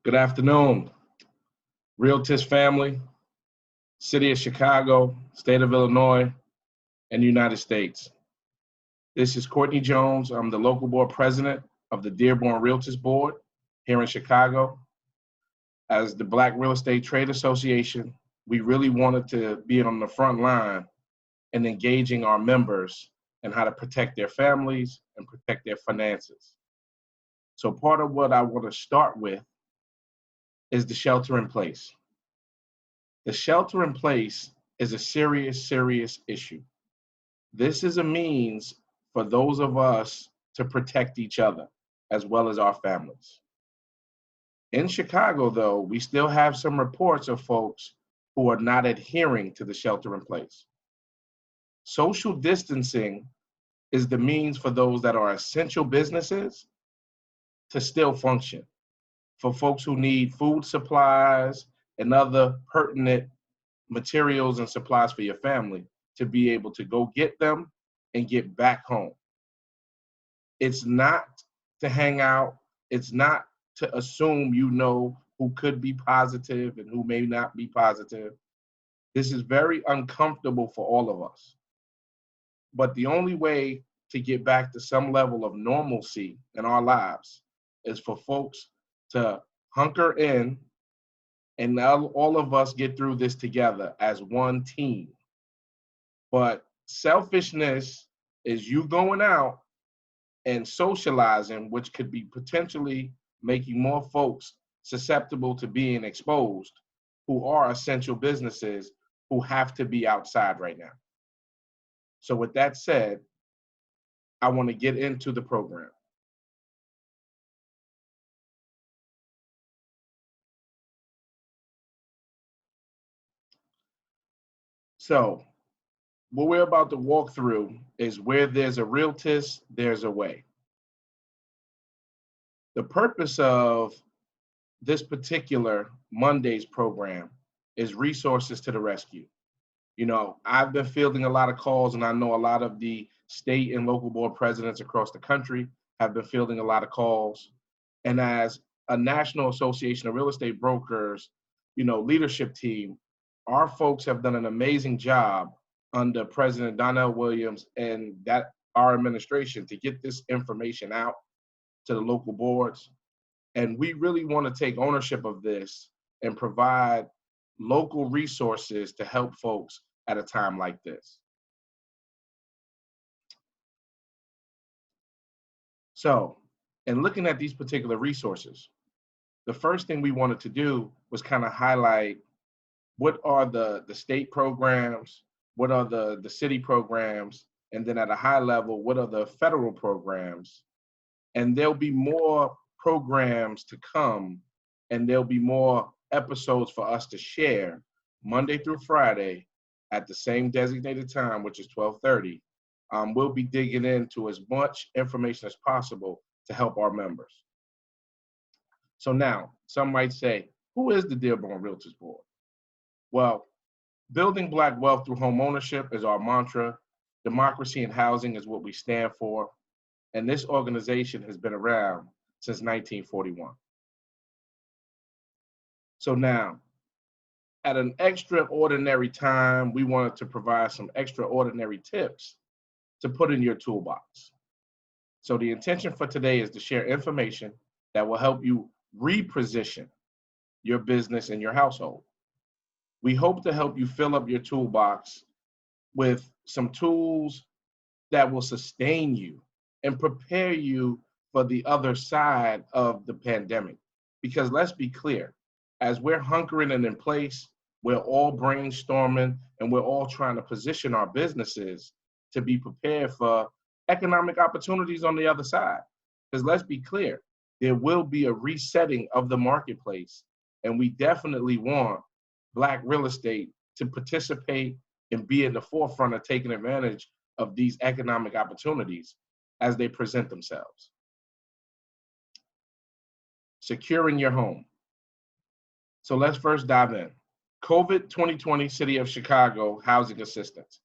Good afternoon, Realtist family, City of Chicago, State of Illinois, and United States. This is Courtney Jones. I'm the local board president of the Dearborn Realtist Board here in Chicago. As the Black Real Estate Trade Association, we really wanted to be on the front line in engaging our members and how to protect their families and protect their finances. So part of what I want to start with is the shelter in place. The shelter in place is a serious issue. This is a means for those of us to protect each other as well as our families. In Chicago, though, we still have some reports of folks who are not adhering to the shelter in place. Social distancing is the means for those that are essential businesses to still function. For folks who need food supplies and other pertinent materials and supplies for your family to be able to go get them and get back home. It's not to hang out. It's not to assume you know who could be positive and who may not be positive. This is very uncomfortable for all of us. But the only way to get back to some level of normalcy in our lives is for folks to hunker in and now all of us get through this together as one team. But selfishness is you going out and socializing, which could be potentially making more folks susceptible to being exposed who are essential businesses who have to be outside right now. So with that said, I want to get into the program. So what we're about to walk through is where there's a realtist, there's a way. The purpose of this particular Monday's program is resources to the rescue. You know, I've been fielding a lot of calls, and I know a lot of the state and local board presidents across the country have been fielding a lot of calls. And as a National Association of Real Estate Brokers, leadership team, our folks have done an amazing job under President Donnell Williams and our administration to get this information out to the local boards. And we really want to take ownership of this and provide local resources to help folks at a time like this. So, in looking at these particular resources, the first thing we wanted to do was kind of highlight what are the state programs, what are the city programs, and then at a high level, what are the federal programs. And there'll be more programs to come, and there'll be more episodes for us to share Monday through Friday at the same designated time, which is 12:30. We'll be digging into as much information as possible to help our members. So now, some might say, who is the Dearborn Realtors Board? Well, building Black wealth through home ownership is our mantra. Democracy in housing is what we stand for. And this organization has been around since 1941. So now, at an extraordinary time, we wanted to provide some extraordinary tips to put in your toolbox. So the intention for today is to share information that will help you reposition your business and your household. We hope to help you fill up your toolbox with some tools that will sustain you and prepare you for the other side of the pandemic. Because let's be clear, as we're hunkering and in place, we're all brainstorming and we're all trying to position our businesses to be prepared for economic opportunities on the other side. Because let's be clear, there will be a resetting of the marketplace, and we definitely want Black real estate to participate and be in the forefront of taking advantage of these economic opportunities as they present themselves. Securing your home. So let's first dive in. COVID 2020 City of Chicago Housing Assistance.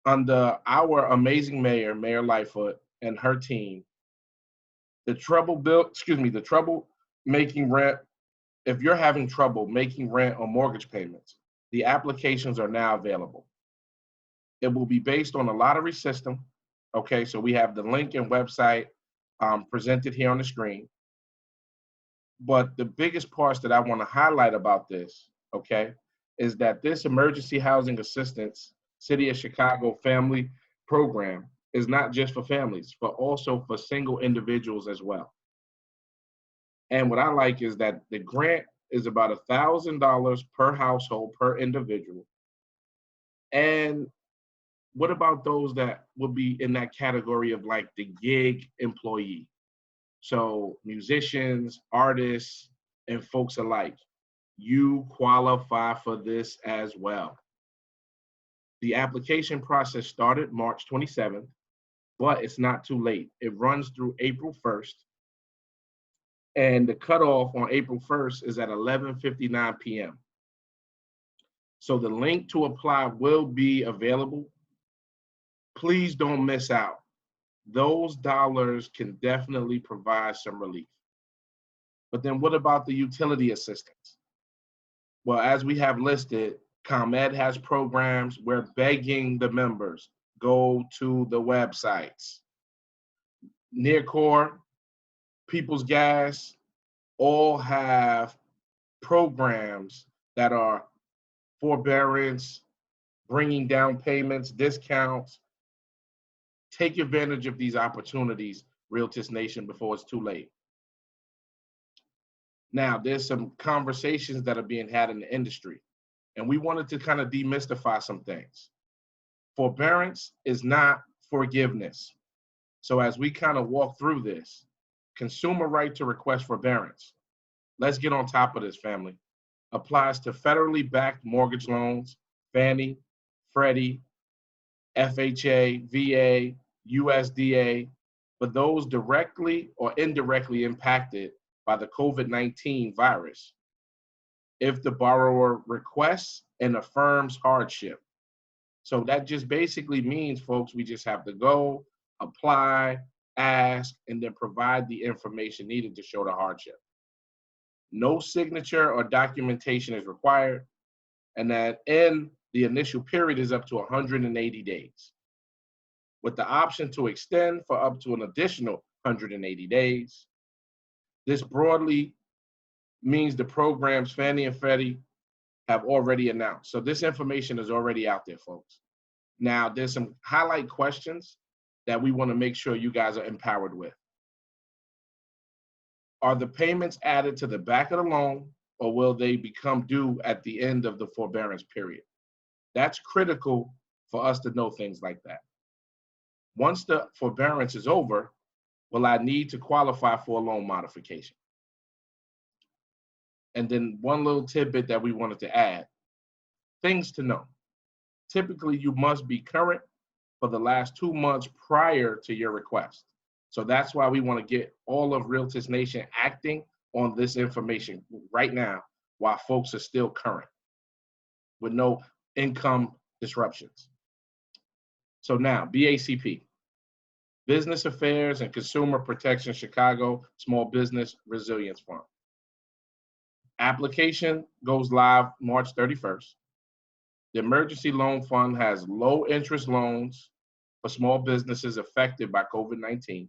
Under our amazing mayor, Mayor Lightfoot, and her team, the troublemaking rent if you're having trouble making rent or mortgage payments, the applications are now available. It will be based on a lottery system. Okay, so we have the link and website presented here on the screen. But the biggest parts that I want to highlight about this, okay, is that this emergency housing assistance City of Chicago family program is not just for families, but also for single individuals as well. And what I like is that the grant is about $1,000 per household per individual. And what about those that would be in that category of like the gig employee? So musicians, artists, and folks alike, you qualify for this as well. The application process started March 27th, but it's not too late. It runs through April 1st, and the cutoff on April 1st is at 11:59 p.m. So the link to apply will be available. Please don't miss out. Those dollars can definitely provide some relief. But then what about the utility assistance? Well, as we have listed, ComEd has programs. We're begging the members, go to the websites. Nearcore, People's Gas, all have programs that are forbearance, bringing down payments, discounts. Take advantage of these opportunities, Realtist Nation, before it's too late. Now, there's some conversations that are being had in the industry, and we wanted to kind of demystify some things. Forbearance is not forgiveness. So as we kind of walk through this, consumer right to request forbearance. Let's get on top of this, family. Applies to federally backed mortgage loans, Fannie, Freddie, FHA, VA, USDA, but those directly or indirectly impacted by the COVID-19 virus, if the borrower requests and affirms hardship. So that just basically means, folks, we just have to go, apply, ask, and then provide the information needed to show the hardship. No signature or documentation is required, and that in the initial period is up to 180 days, with the option to extend for up to an additional 180 days. This broadly means the programs Fannie and Freddie have already announced. So this information is already out there, folks. Now, there's some highlight questions that we want to make sure you guys are empowered with. Are the payments added to the back of the loan, or will they become due at the end of the forbearance period? That's critical for us to know things like that. Once the forbearance is over, will I need to qualify for a loan modification? And then one little tidbit that we wanted to add, things to know. Typically, you must be current for the last 2 months prior to your request. So that's why we want to get all of Realtist Nation acting on this information right now while folks are still current with no income disruptions. So now, BACP, Business Affairs and Consumer Protection Chicago Small Business Resilience Fund. Application goes live March 31st. The Emergency Loan Fund has low interest loans for small businesses affected by COVID-19.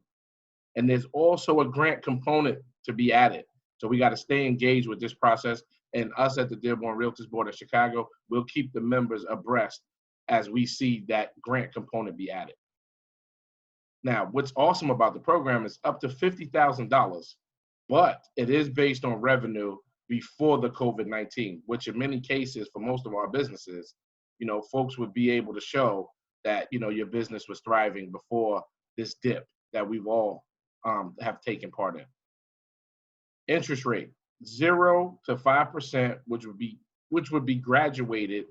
And there's also a grant component to be added. So we got to stay engaged with this process. And us at the Dearborn Realtors Board of Chicago will keep the members abreast as we see that grant component be added. Now, what's awesome about the program is up to $50,000, but it is based on revenue before the COVID-19, which in many cases, for most of our businesses, folks would be able to show that, your business was thriving before this dip that we've all have taken part in. Interest rate, 0 to 5%, which would be graduated,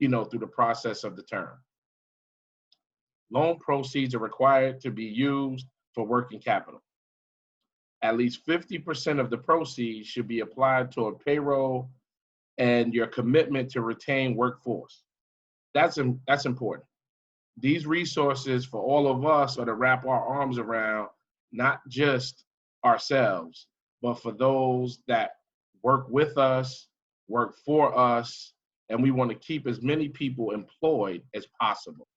through the process of the term. Loan proceeds are required to be used for working capital. At least 50% of the proceeds should be applied toward payroll and your commitment to retain workforce. That's important. These resources for all of us are to wrap our arms around not just ourselves, but for those that work with us, work for us, and we want to keep as many people employed as possible.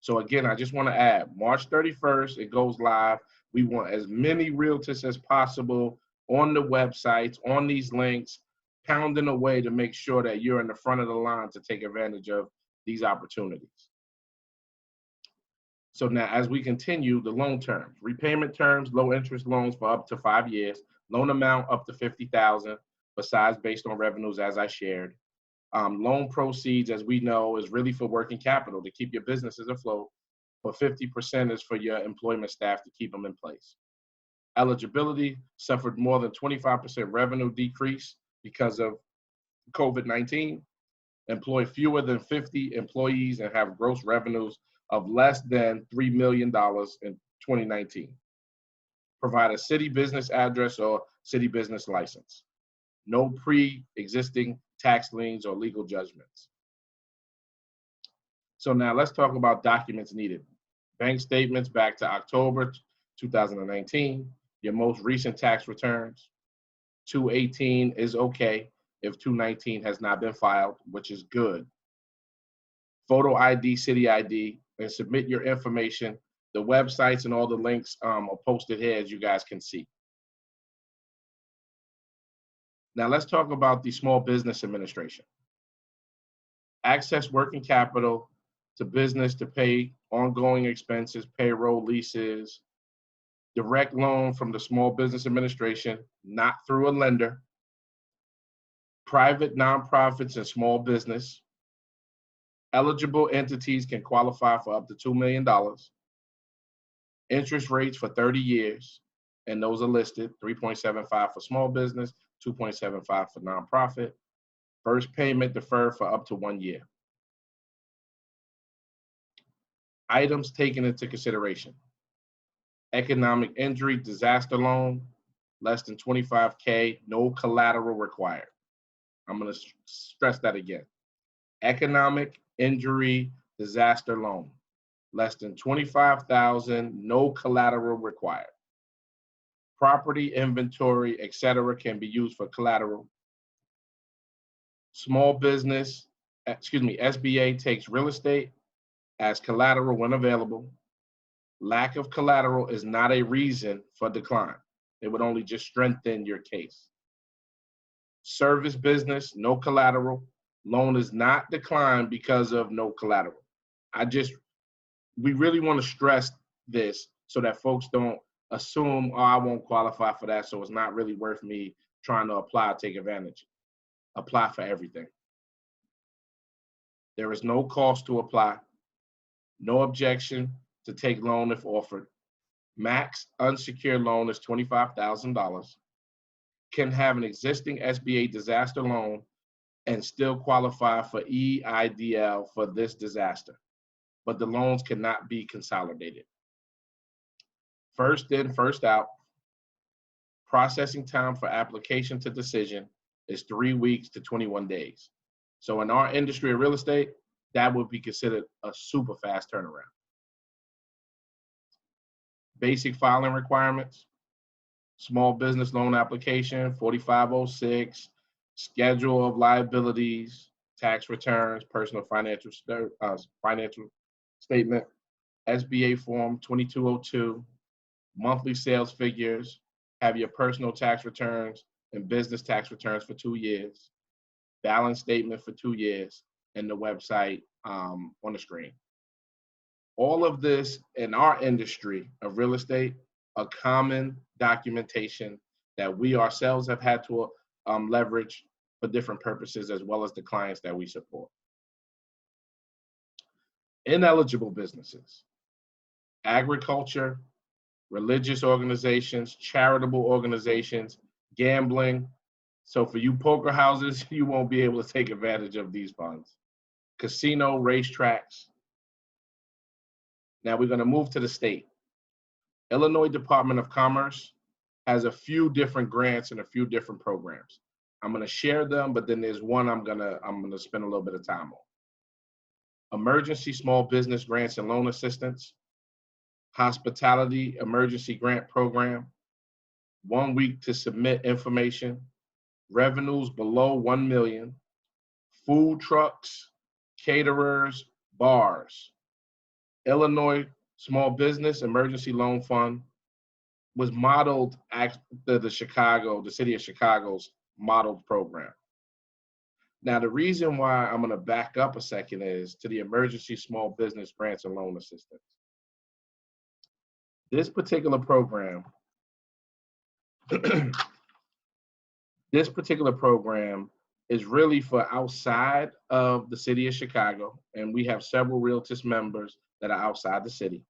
So again, I just want to add, March 31st, it goes live. We want as many realtors as possible on the websites, on these links, pounding away to make sure that you're in the front of the line to take advantage of these opportunities. So now as we continue, the loan terms, repayment terms, low interest loans for up to 5 years, loan amount up to $50,000, besides based on revenues as I shared. Loan proceeds, as we know, is really for working capital to keep your businesses afloat, but 50% is for your employment staff to keep them in place. Eligibility suffered more than 25% revenue decrease because of COVID-19. Employ fewer than 50 employees and have gross revenues of less than $3 million in 2019. Provide a city business address or city business license. No pre-existing tax liens or legal judgments. So now let's talk about documents needed. Bank statements back to October 2019, your most recent tax returns. 218 is okay if 219 has not been filed, which is good. Photo ID, city ID, and submit your information. The websites and all the links are posted here, as you guys can see. Now let's talk about the Small Business Administration. Access working capital to business to pay ongoing expenses, payroll, leases, direct loan from the Small Business Administration, not through a lender, private nonprofits and small business. Eligible entities can qualify for up to $2 million. Interest rates for 30 years, and those are listed, 3.75 for small business, 2.75 for nonprofit. First payment deferred for up to 1 year. Items taken into consideration. Economic injury, disaster loan, less than 25K, no collateral required. I'm going to stress that again. Economic injury, disaster loan, less than 25,000, no collateral required. Property, inventory, etc. can be used for collateral. Small business, SBA takes real estate as collateral when available. Lack of collateral is not a reason for decline. It would only just strengthen your case. Service business, no collateral. Loan is not declined because of no collateral. We really want to stress this so that folks don't assume, oh, I won't qualify for that, so it's not really worth me trying to apply or take advantage. Apply for everything. There is no cost to apply. No objection to take loan if offered. Max unsecured loan is $25,000. Can have an existing SBA disaster loan and still qualify for EIDL for this disaster, but the loans cannot be consolidated. First in, first out. Processing time for application to decision is 3 weeks to 21 days. So in our industry of real estate, that would be considered a super fast turnaround. Basic filing requirements. Small business loan application, 4506, schedule of liabilities, tax returns, personal financial statement, SBA form 2202, monthly sales figures, have your personal tax returns and business tax returns for 2 years, balance statement for 2 years, and the website on the screen. All of this in our industry of real estate, a common documentation that we ourselves have had to leverage for different purposes, as well as the clients that we support. Ineligible businesses, agriculture, religious organizations, charitable organizations, gambling. So for you poker houses, you won't be able to take advantage of these funds. Casino, racetracks. Now we're going to move to the state. Illinois Department of Commerce has a few different grants and a few different programs. I'm going to share them, but then there's one I'm going to spend a little bit of time on. Emergency Small Business Grants and Loan Assistance, Hospitality Emergency Grant Program, 1 week to submit information, revenues below 1 million, food trucks, caterers, bars. Illinois Small Business Emergency Loan Fund was modeled after the city of Chicago's modeled program. Now, the reason why I'm going to back up a second is to the Emergency Small Business Grants and Loan Assistance. This particular program, this particular program is really for outside of the city of Chicago, and we have several Realtist members that are outside the city.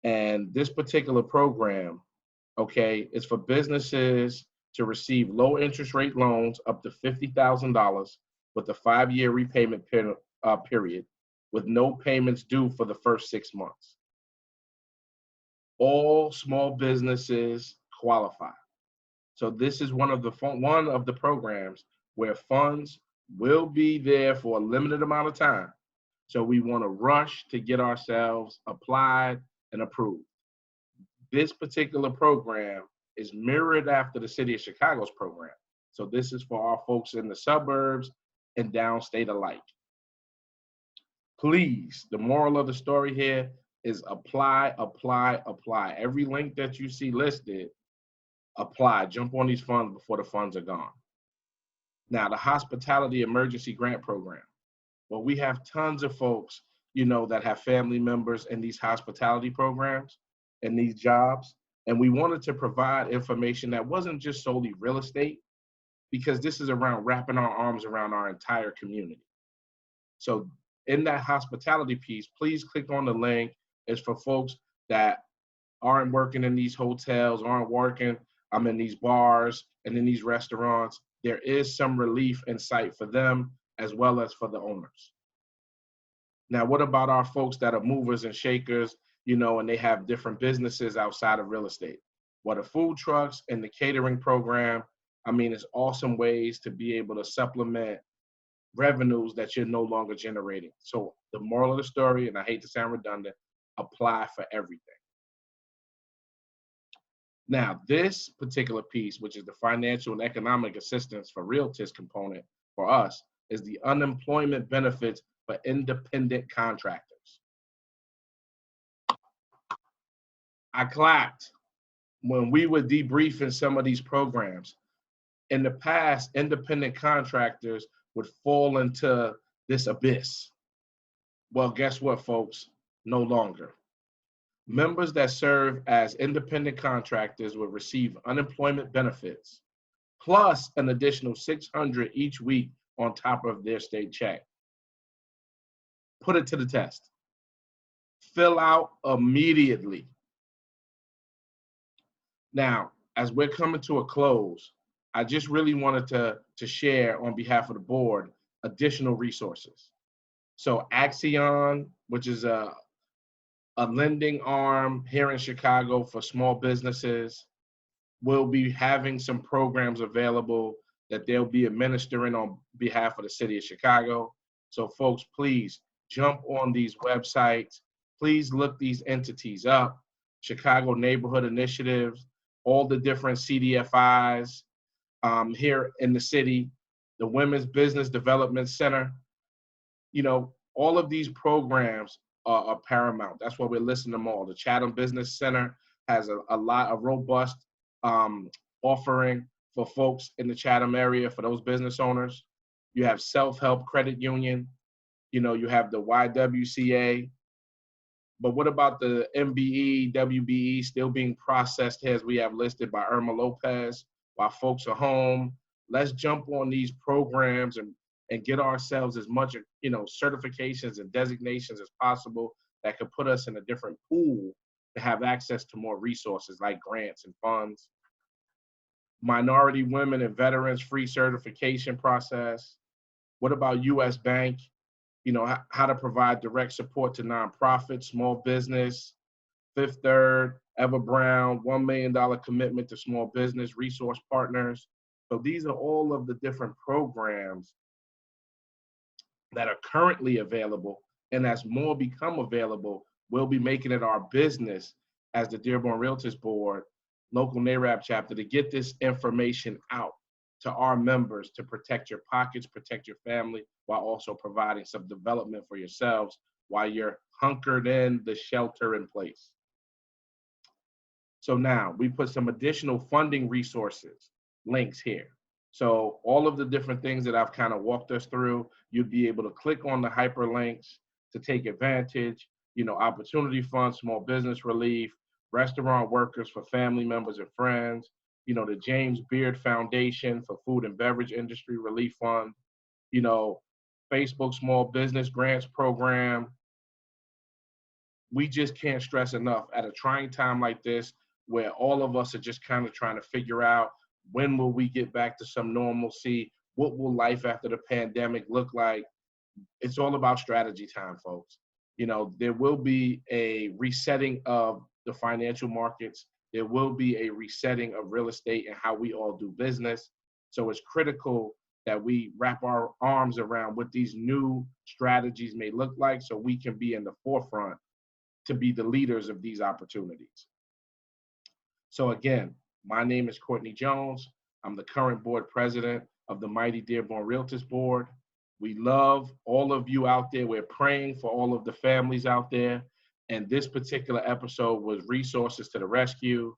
And this particular program, okay, is for businesses to receive low interest rate loans up to $50,000 with a 5-year repayment period with no payments due for the first 6 months. All small businesses qualify. So this is one of the programs where funds will be there for a limited amount of time. So we want to rush to get ourselves applied and approved. This particular program is mirrored after the city of Chicago's program. So this is for our folks in the suburbs and downstate alike. Please, the moral of the story here is apply, apply, apply. Every link that you see listed, apply. Jump on these funds before the funds are gone. Now, the Hospitality Emergency Grant Program. Well, we have tons of folks, that have family members in these hospitality programs and these jobs. And we wanted to provide information that wasn't just solely real estate, because this is around wrapping our arms around our entire community. So in that hospitality piece, please click on the link. It's for folks that aren't working in these hotels, aren't working in these bars and in these restaurants. There is some relief in sight for them as well as for the owners. Now, what about our folks that are movers and shakers, and they have different businesses outside of real estate? Well, the food trucks and the catering program, it's awesome ways to be able to supplement revenues that you're no longer generating. So the moral of the story, and I hate to sound redundant, apply for everything. Now, this particular piece, which is the financial and economic assistance for Realtist component for us, is the unemployment benefits for independent contractors. I clapped when we were debriefing some of these programs. In the past, independent contractors would fall into this abyss. Well, guess what, folks? No longer. Members that serve as independent contractors will receive unemployment benefits, plus an additional $600 each week on top of their state check. Put it to the test. Fill out immediately. Now, as we're coming to a close, I just really wanted to share on behalf of the board additional resources. So Axion, which is a lending arm here in Chicago for small businesses, will be having some programs available that they'll be administering on behalf of the city of Chicago. So folks, please jump on these websites. Please look these entities up. Chicago Neighborhood Initiatives, all the different CDFIs here in the city, the Women's Business Development Center. All of these programs are paramount. That's why we're listing them all. The Chatham Business Center has a robust offering for folks in the Chatham area, for those business owners. You have Self-Help Credit Union. You have the YWCA. But what about the MBE, WBE still being processed here, as we have listed by Irma Lopez, while folks are home? Let's jump on these programs and get ourselves as much, certifications and designations as possible that could put us in a different pool to have access to more resources like grants and funds. Minority women and veterans free certification process. What about U.S. Bank? How to provide direct support to nonprofits, small business. Fifth Third, Ever Brown, $1 million commitment to small business resource partners. So these are all of the different programs that are currently available, and as more become available, we'll be making it our business as the Dearborn Realtist Board, local NARAB chapter, to get this information out to our members to protect your pockets, protect your family, while also providing some development for yourselves while you're hunkered in the shelter in place. So now we put some additional funding resources, links here. So all of the different things that I've kind of walked us through, you'll be able to click on the hyperlinks to take advantage, opportunity funds, small business relief, restaurant workers for family members and friends, the James Beard Foundation for food and beverage industry relief fund, Facebook small business grants program. We just can't stress enough at a trying time like this, where all of us are just kind of trying to figure out when will we get back to some normalcy? What will life after the pandemic look like? It's all about strategy time, folks. There will be a resetting of the financial markets. There will be a resetting of real estate and how we all do business. So it's critical that we wrap our arms around what these new strategies may look like so we can be in the forefront to be the leaders of these opportunities. So again, my name is Courtney Jones. I'm the current board president of the mighty Dearborn Realtist Board. We love all of you out there. We're praying for all of the families out there. And this particular episode was resources to the rescue.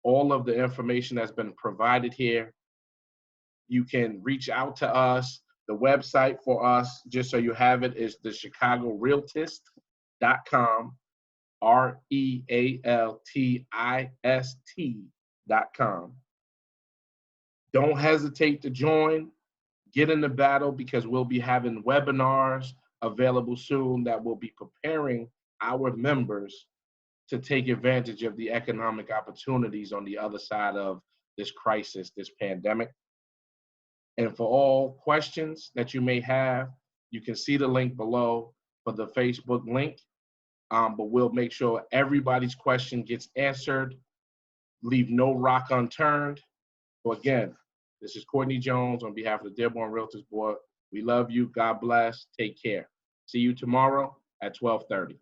All of the information that's been provided here, you can reach out to us. The website for us, just so you have it, is the ChicagoRealtist.com. REALTIST.com. Don't hesitate to join. Get in the battle, because we'll be having webinars available soon that will be preparing our members to take advantage of the economic opportunities on the other side of this crisis, this pandemic. And for all questions that you may have, you can see the link below for the Facebook link. But we'll make sure everybody's question gets answered. Leave no rock unturned. So again, this is Courtney Jones on behalf of the Dearborn Realtors Board. We love you. God bless. Take care. See you tomorrow at 12:30.